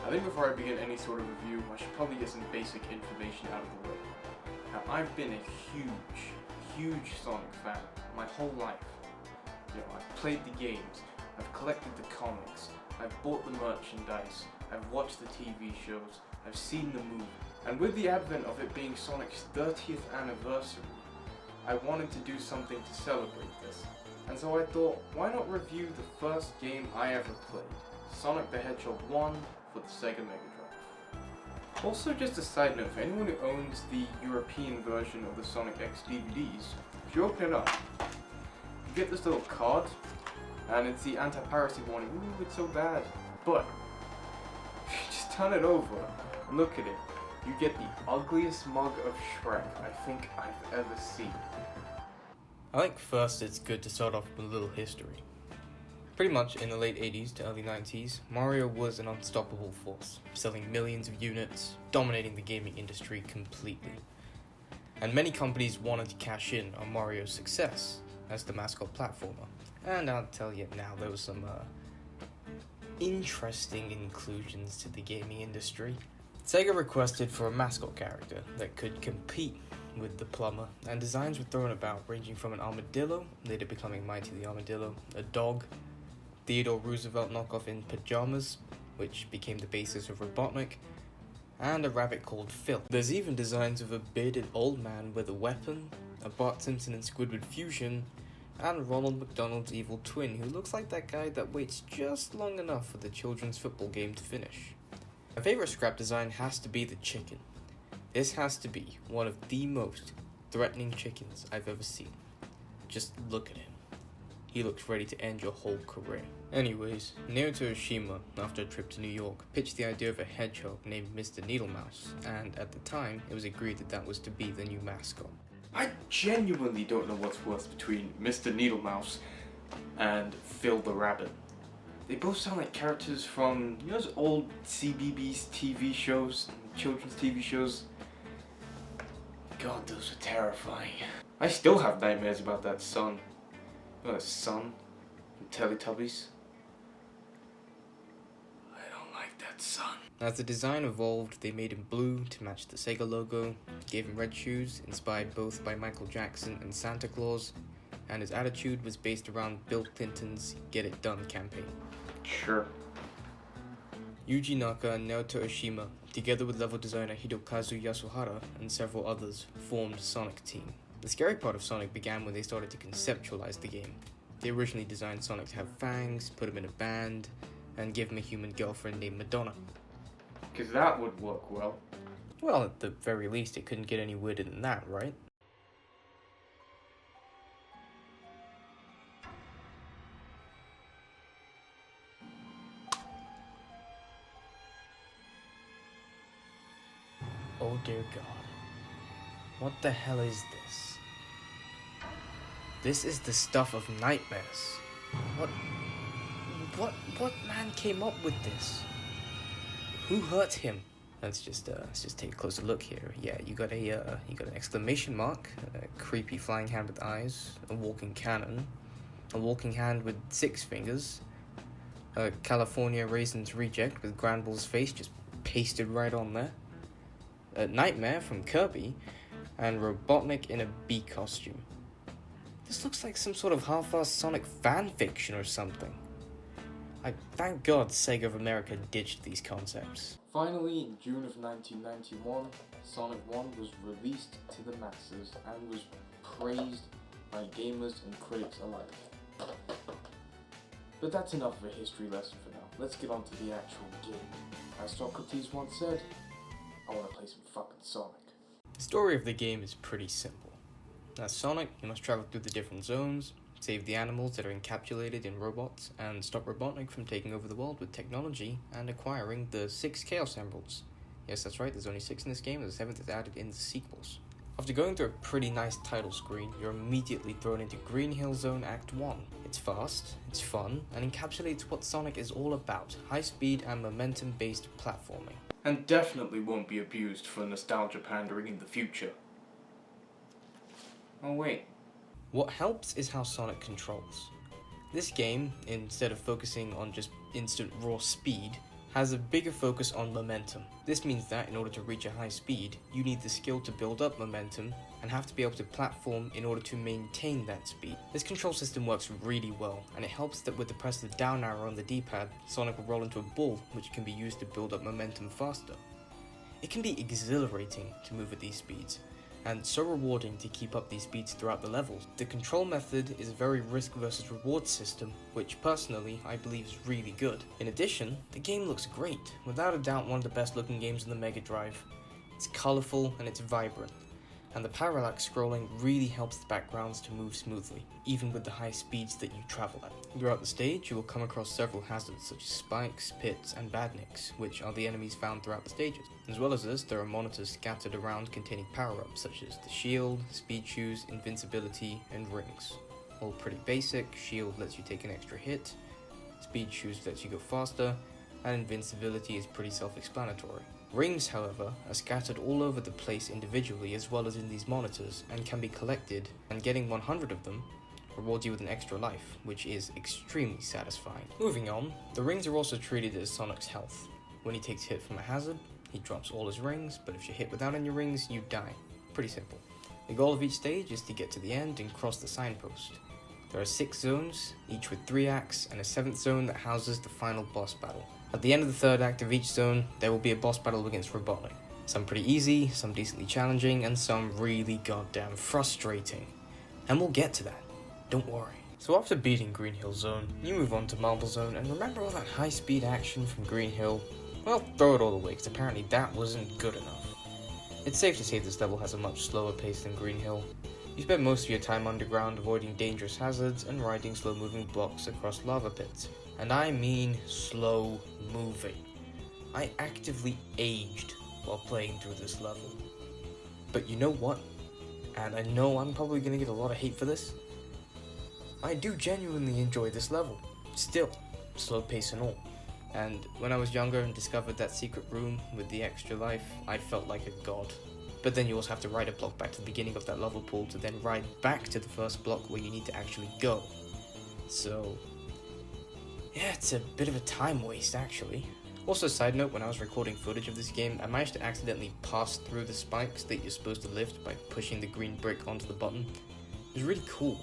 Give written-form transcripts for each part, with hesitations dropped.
I think before I begin any sort of review, I should probably get some basic information out of the way. Now, I've been a huge Sonic fan my whole life. I've played the games, I've collected the comics, I've bought the merchandise, I've watched the TV shows, I've seen the movie. And with the advent of it being Sonic's 30th anniversary, I wanted to do something to celebrate this. And so I thought, why not review the first game I ever played, Sonic the Hedgehog 1 for the Sega Mega Drive. Also, just a side note, for anyone who owns the European version of the Sonic X DVDs, if you open it up, you get this little card, and it's the anti-piracy warning. Ooh, it's so bad. But, if you just turn it over and look at it, you get the ugliest mug of Shrek I think I've ever seen. I think first it's good to start off with a little history. Pretty much in the late 80s to early 90s, Mario was an unstoppable force, selling millions of units, dominating the gaming industry completely. And many companies wanted to cash in on Mario's success as the mascot platformer. And I'll tell you now, there was some interesting inclusions to the gaming industry. Sega requested for a mascot character that could compete with the plumber, and designs were thrown about ranging from an armadillo, later becoming Mighty the Armadillo, a dog, Theodore Roosevelt knockoff in pajamas, which became the basis of Robotnik, and a rabbit called Phil. There's even designs of a bearded old man with a weapon, a Bart Simpson and Squidward fusion, and Ronald McDonald's evil twin, who looks like that guy that waits just long enough for the children's football game to finish. My favorite scrap design has to be the chicken. This has to be one of the most threatening chickens I've ever seen. Just look at him. He looks ready to end your whole career. Anyways, Naoto Oshima, after a trip to New York, pitched the idea of a hedgehog named Mr. Needlemouse, and at the time, it was agreed that that was to be the new mascot. I genuinely don't know what's worse between Mr. Needlemouse and Phil the Rabbit. They both sound like characters from, those old CBeebies TV shows, children's TV shows. God, those were terrifying. I still have nightmares about that son. That son from Teletubbies. I don't like that son. As the design evolved, they made him blue to match the Sega logo, gave him red shoes, inspired both by Michael Jackson and Santa Claus, and his attitude was based around Bill Clinton's Get It Done campaign. Sure. Yuji Naka and Naoto Oshima, together with level designer Hirokazu Yasuhara and several others, formed Sonic Team. The scary part of Sonic began when they started to conceptualize the game. They originally designed Sonic to have fangs, put him in a band, and give him a human girlfriend named Madonna. Because that would work well. Well, at the very least, it couldn't get any weirder than that, right? Oh dear God. What the hell is this? This is the stuff of nightmares. What man came up with this? Who hurt him? Let's just take a closer look here. Yeah, you got an exclamation mark, a creepy flying hand with eyes, a walking cannon, a walking hand with 6 fingers, a California Raisins reject with Granbull's face just pasted right on there, a Nightmare from Kirby, and Robotnik in a bee costume. This looks like some sort of half-assed Sonic fanfiction or something. I thank God Sega of America ditched these concepts. Finally, in June of 1991, Sonic 1 was released to the masses and was praised by gamers and critics alike. But that's enough of a history lesson for now. Let's get on to the actual game. As Socrates once said, I want to play some fucking Sonic. The story of the game is pretty simple. As Sonic, you must travel through the different zones, save the animals that are encapsulated in robots, and stop Robotnik from taking over the world with technology and acquiring the 6 Chaos Emeralds. Yes, that's right, there's only 6 in this game, and the 7th is added in the sequels. After going through a pretty nice title screen, you're immediately thrown into Green Hill Zone Act 1. It's fast, it's fun, and encapsulates what Sonic is all about, high-speed and momentum-based platforming. And definitely won't be abused for nostalgia pandering in the future. Oh wait. What helps is how Sonic controls. This game, instead of focusing on just instant raw speed, has a bigger focus on momentum. This means that in order to reach a high speed, you need the skill to build up momentum and have to be able to platform in order to maintain that speed. This control system works really well, and it helps that with the press of the down arrow on the D-pad, Sonic will roll into a ball which can be used to build up momentum faster. It can be exhilarating to move at these speeds, and so rewarding to keep up these speeds throughout the levels. The control method is a very risk versus reward system, which personally I believe is really good. In addition, the game looks great, without a doubt one of the best looking games on the Mega Drive. It's colourful and it's vibrant, and the parallax scrolling really helps the backgrounds to move smoothly, even with the high speeds that you travel at. Throughout the stage, you will come across several hazards such as spikes, pits, and badniks, which are the enemies found throughout the stages. As well as this, there are monitors scattered around containing power-ups such as the shield, speed shoes, invincibility, and rings. All pretty basic. Shield lets you take an extra hit, speed shoes lets you go faster, and invincibility is pretty self-explanatory. Rings, however, are scattered all over the place individually as well as in these monitors and can be collected, and getting 100 of them rewards you with an extra life, which is extremely satisfying. Moving on, the rings are also treated as Sonic's health. When he takes a hit from a hazard, he drops all his rings, but if you're hit without any rings, you die. Pretty simple. The goal of each stage is to get to the end and cross the signpost. There are 6 zones, each with 3 acts, and a 7th zone that houses the final boss battle. At the end of the 3rd act of each zone, there will be a boss battle against Robotnik. Some pretty easy, some decently challenging, and some really goddamn frustrating. And we'll get to that, don't worry. So after beating Green Hill Zone, you move on to Marble Zone, and remember all that high-speed action from Green Hill? Well, throw it all away, because apparently that wasn't good enough. It's safe to say this level has a much slower pace than Green Hill. You spend most of your time underground avoiding dangerous hazards and riding slow-moving blocks across lava pits. And I mean slow moving. I actively aged while playing through this level. But you know what? And I know I'm probably gonna get a lot of hate for this. I do genuinely enjoy this level. Still, slow pace and all. And when I was younger and discovered that secret room with the extra life, I felt like a god. But then you also have to ride a block back to the beginning of that level pool to then ride back to the first block where you need to actually go. So yeah, it's a bit of a time waste actually. Also, side note, when I was recording footage of this game, I managed to accidentally pass through the spikes that you're supposed to lift by pushing the green brick onto the button. It was really cool.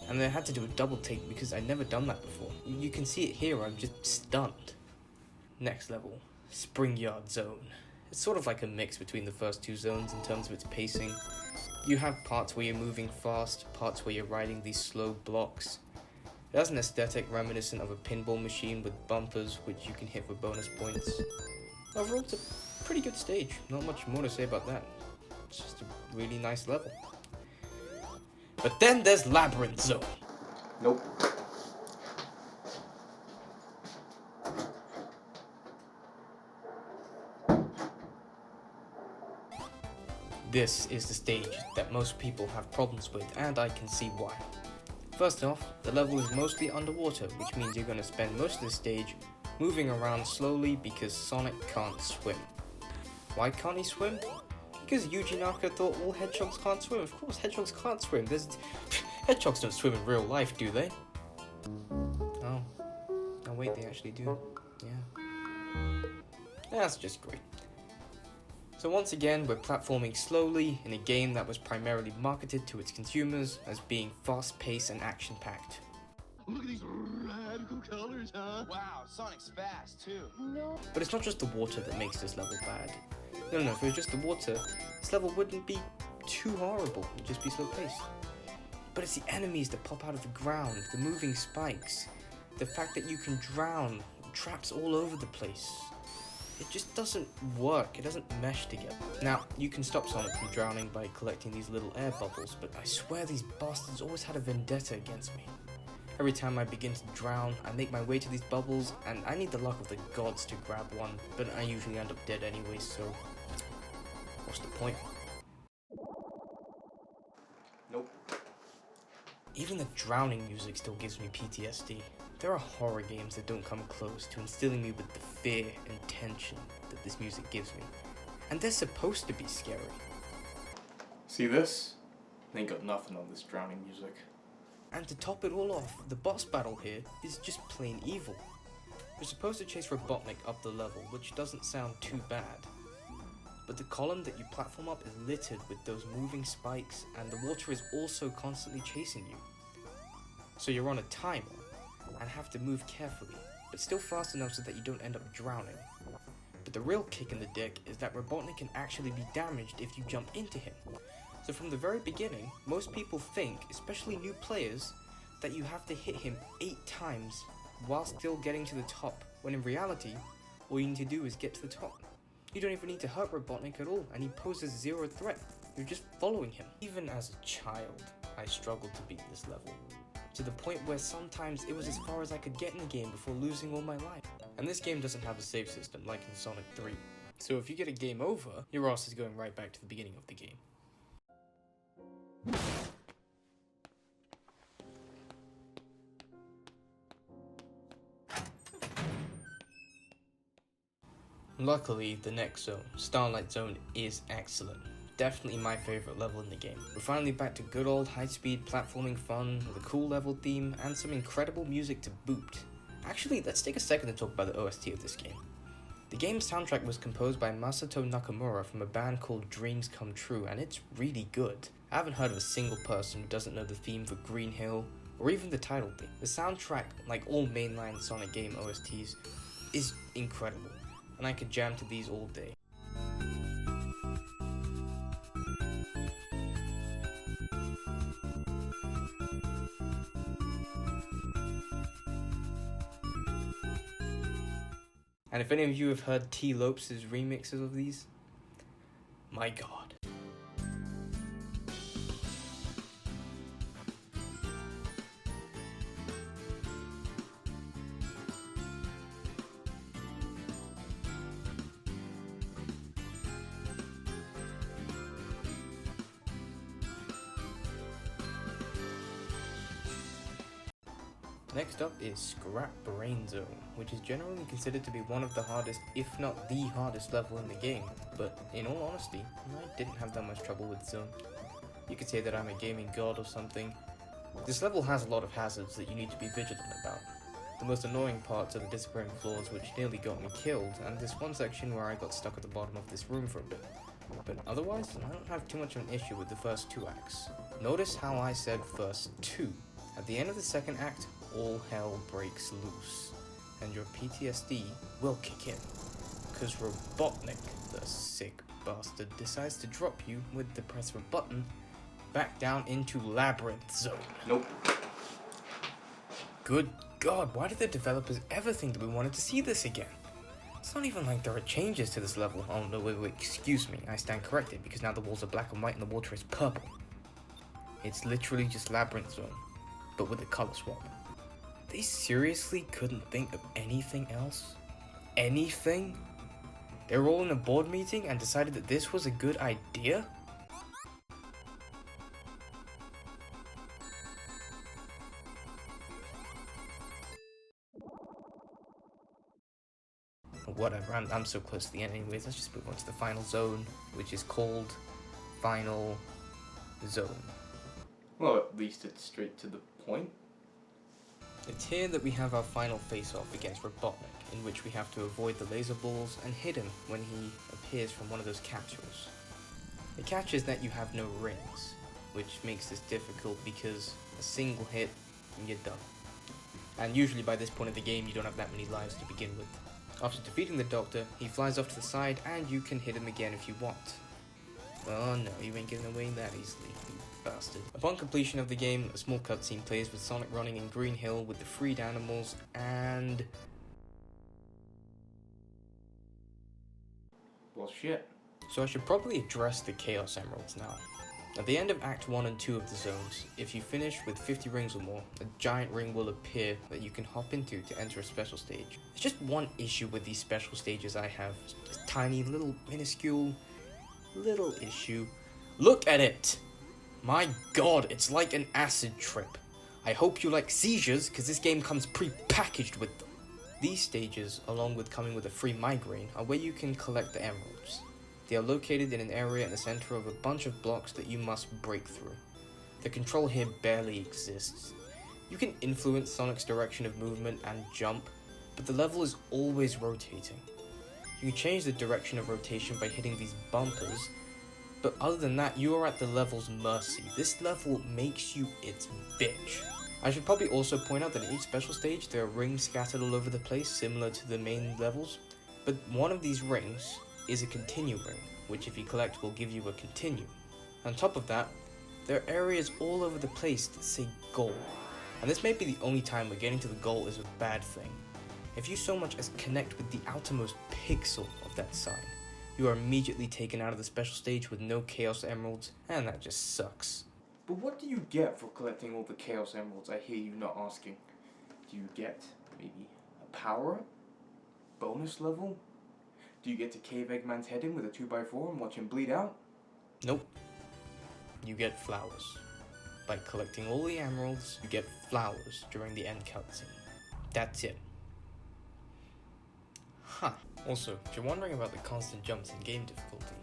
And I had to do a double take because I'd never done that before. You can see it here, I'm just stunned. Next level, Spring Yard Zone. It's sort of like a mix between the first 2 zones in terms of its pacing. You have parts where you're moving fast, parts where you're riding these slow blocks. It has an aesthetic reminiscent of a pinball machine with bumpers which you can hit for bonus points. Overall, it's a pretty good stage, not much more to say about that. It's just a really nice level. But then there's Labyrinth Zone. Nope. This is the stage that most people have problems with, and I can see why. First off, the level is mostly underwater, which means you're going to spend most of the stage moving around slowly because Sonic can't swim. Why can't he swim? Because Yuji Naka thought all hedgehogs can't swim. Of course, hedgehogs can't swim. Hedgehogs don't swim in real life, do they? Oh wait, they actually do. Yeah. That's just great. So once again, we're platforming slowly in a game that was primarily marketed to its consumers as being fast-paced and action-packed. Look at these radical colors, huh? Wow, Sonic's fast too. No. But it's not just the water that makes this level bad. No, if it was just the water, this level wouldn't be too horrible, it'd just be slow-paced. But it's the enemies that pop out of the ground, the moving spikes, the fact that you can drown, traps all over the place. It just doesn't work, it doesn't mesh together. Now, you can stop Sonic from drowning by collecting these little air bubbles, but I swear these bastards always had a vendetta against me. Every time I begin to drown, I make my way to these bubbles, and I need the luck of the gods to grab one, but I usually end up dead anyway, so what's the point? Nope. Even the drowning music still gives me PTSD. There are horror games that don't come close to instilling me with the fear and tension that this music gives me. And they're supposed to be scary. See this? They ain't got nothing on this drowning music. And to top it all off, the boss battle here is just plain evil. You're supposed to chase Robotnik up the level, which doesn't sound too bad. But the column that you platform up is littered with those moving spikes, and the water is also constantly chasing you. So you're on a timer, and have to move carefully, but still fast enough so that you don't end up drowning. But the real kick in the dick is that Robotnik can actually be damaged if you jump into him. So from the very beginning, most people think, especially new players, that you have to hit him 8 times while still getting to the top, when in reality, all you need to do is get to the top. You don't even need to hurt Robotnik at all, and he poses zero threat. You're just following him. Even as a child, I struggled to beat this level, to the point where sometimes it was as far as I could get in the game before losing all my life. And this game doesn't have a save system like in Sonic 3. So if you get a game over, your ass is going right back to the beginning of the game. Luckily, the next zone, Starlight Zone, is excellent. Definitely my favourite level in the game. We're finally back to good old high-speed platforming fun with a cool level theme and some incredible music to boot. Actually, let's take a second to talk about the OST of this game. The game's soundtrack was composed by Masato Nakamura from a band called Dreams Come True, and it's really good. I haven't heard of a single person who doesn't know the theme for Green Hill, or even the title theme. The soundtrack, like all mainline Sonic game OSTs, is incredible, and I could jam to these all day. And if any of you have heard T. Lopes' remixes of these, my god. Next up is Scrap Brain Zone, which is generally considered to be one of the hardest, if not the hardest level in the game, but in all honesty, I didn't have that much trouble with the zone. You could say that I'm a gaming god or something. This level has a lot of hazards that you need to be vigilant about. The most annoying parts are the disappearing floors, which nearly got me killed, and this one section where I got stuck at the bottom of this room for a bit. But otherwise, I don't have too much of an issue with the first 2 acts. Notice how I said first 2. At the end of the second act, all hell breaks loose, and your PTSD will kick in, because Robotnik, the sick bastard, decides to drop you with the press of a button back down into Labyrinth Zone. Nope. Good god, why did the developers ever think that we wanted to see this again? It's not even like there are changes to this level. Oh no, wait, excuse me, I stand corrected, because now the walls are black and white and the water is purple. It's literally just Labyrinth Zone, but with a color swap. They seriously couldn't think of anything else? Anything? They were all in a board meeting and decided that this was a good idea? Whatever, I'm so close to the end anyways. Let's just move on to the final zone, which is called Final Zone. Well, at least it's straight to the point. It's here that we have our final face-off against Robotnik, in which we have to avoid the laser balls and hit him when he appears from one of those capsules. The catch is that you have no rings, which makes this difficult because a single hit and you're done. And usually by this point of the game you don't have that many lives to begin with. After defeating the Doctor, he flies off to the side and you can hit him again if you want. Oh no, you ain't getting away that easily, you bastard. Upon completion of the game, a small cutscene plays with Sonic running in Green Hill with the freed animals and... well, shit. So I should probably address the Chaos Emeralds now. At the end of Act 1 and 2 of the zones, if you finish with 50 rings or more, a giant ring will appear that you can hop into to enter a special stage. There's just one issue with these special stages I have. This tiny, little, minuscule, little issue. Look at it! My god, it's like an acid trip. I hope you like seizures, because this game comes pre-packaged with them. These stages, along with coming with a free migraine, are where you can collect the emeralds. They are located in an area in the center of a bunch of blocks that you must break through. The control here barely exists. You can influence Sonic's direction of movement and jump, but the level is always rotating. You can change the direction of rotation by hitting these bumpers, but other than that, you are at the level's mercy. This level makes you its bitch. I should probably also point out that in each special stage, there are rings scattered all over the place, similar to the main levels, but one of these rings is a continue ring, which if you collect will give you a continue. On top of that, there are areas all over the place that say goal, and this may be the only time where getting to the goal is a bad thing. If you so much as connect with the outermost pixel of that sign, you are immediately taken out of the special stage with no Chaos Emeralds, and that just sucks. But what do you get for collecting all the Chaos Emeralds, I hear you not asking? Do you get, maybe, a power-up? Bonus level? Do you get to cave Eggman's head in with a 2x4 and watch him bleed out? Nope. You get flowers. By collecting all the emeralds, you get flowers during the end cutscene. That's it. Huh. Also, if you're wondering about the constant jumps in game difficulty,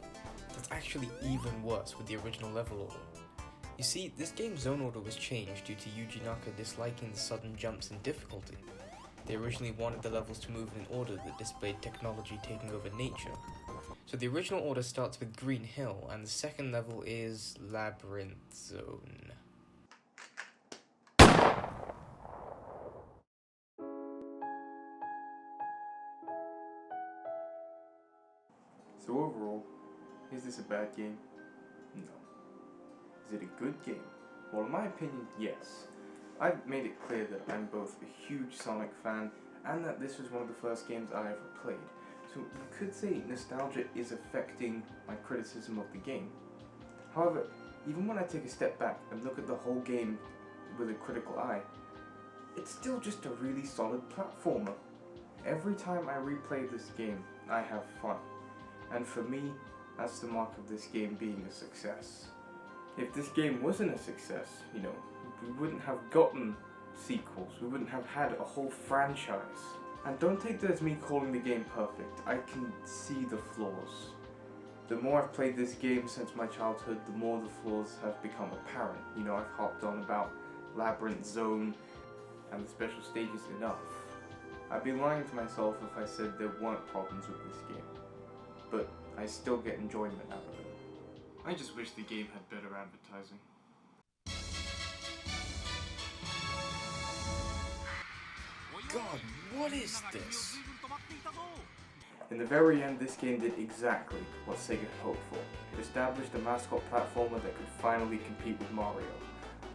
that's actually even worse with the original level order. You see, this game's zone order was changed due to Yuji Naka disliking the sudden jumps in difficulty. They originally wanted the levels to move in an order that displayed technology taking over nature. So the original order starts with Green Hill, and the second level is Labyrinth Zone. So overall, is this a bad game? No. Is it a good game? Well, in my opinion, yes. I've made it clear that I'm both a huge Sonic fan and that this was one of the first games I ever played. So you could say nostalgia is affecting my criticism of the game. However, even when I take a step back and look at the whole game with a critical eye, it's still just a really solid platformer. Every time I replay this game, I have fun. And for me, that's the mark of this game being a success. If this game wasn't a success, we wouldn't have gotten sequels, we wouldn't have had a whole franchise. And don't take that as me calling the game perfect, I can see the flaws. The more I've played this game since my childhood, the more the flaws have become apparent. I've harped on about Labyrinth Zone and the special stages enough. I'd be lying to myself if I said there weren't problems with this game. But I still get enjoyment out of it. I just wish the game had better advertising. God, what is this? In the very end, this game did exactly what Sega had hoped for. It established a mascot platformer that could finally compete with Mario.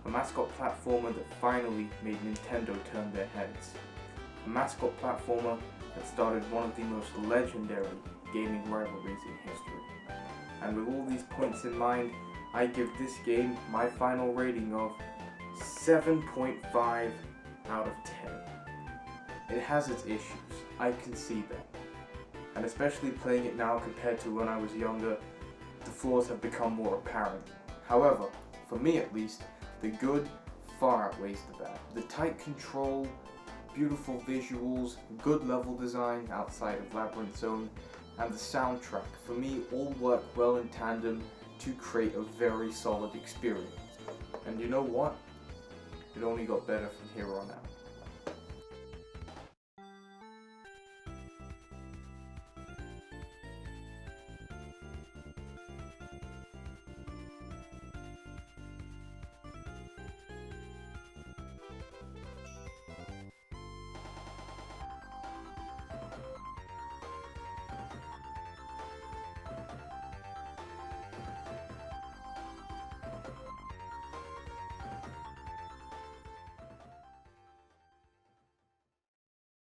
A mascot platformer that finally made Nintendo turn their heads. A mascot platformer that started one of the most legendary gaming rivalries in history. And with all these points in mind, I give this game my final rating of 7.5 out of 10. It has its issues, I can see that. And especially playing it now compared to when I was younger, the flaws have become more apparent. However, for me at least, the good far outweighs the bad. The tight control, beautiful visuals, good level design outside of Labyrinth Zone, and the soundtrack, for me, all work well in tandem to create a very solid experience. And you know what? It only got better from here on out.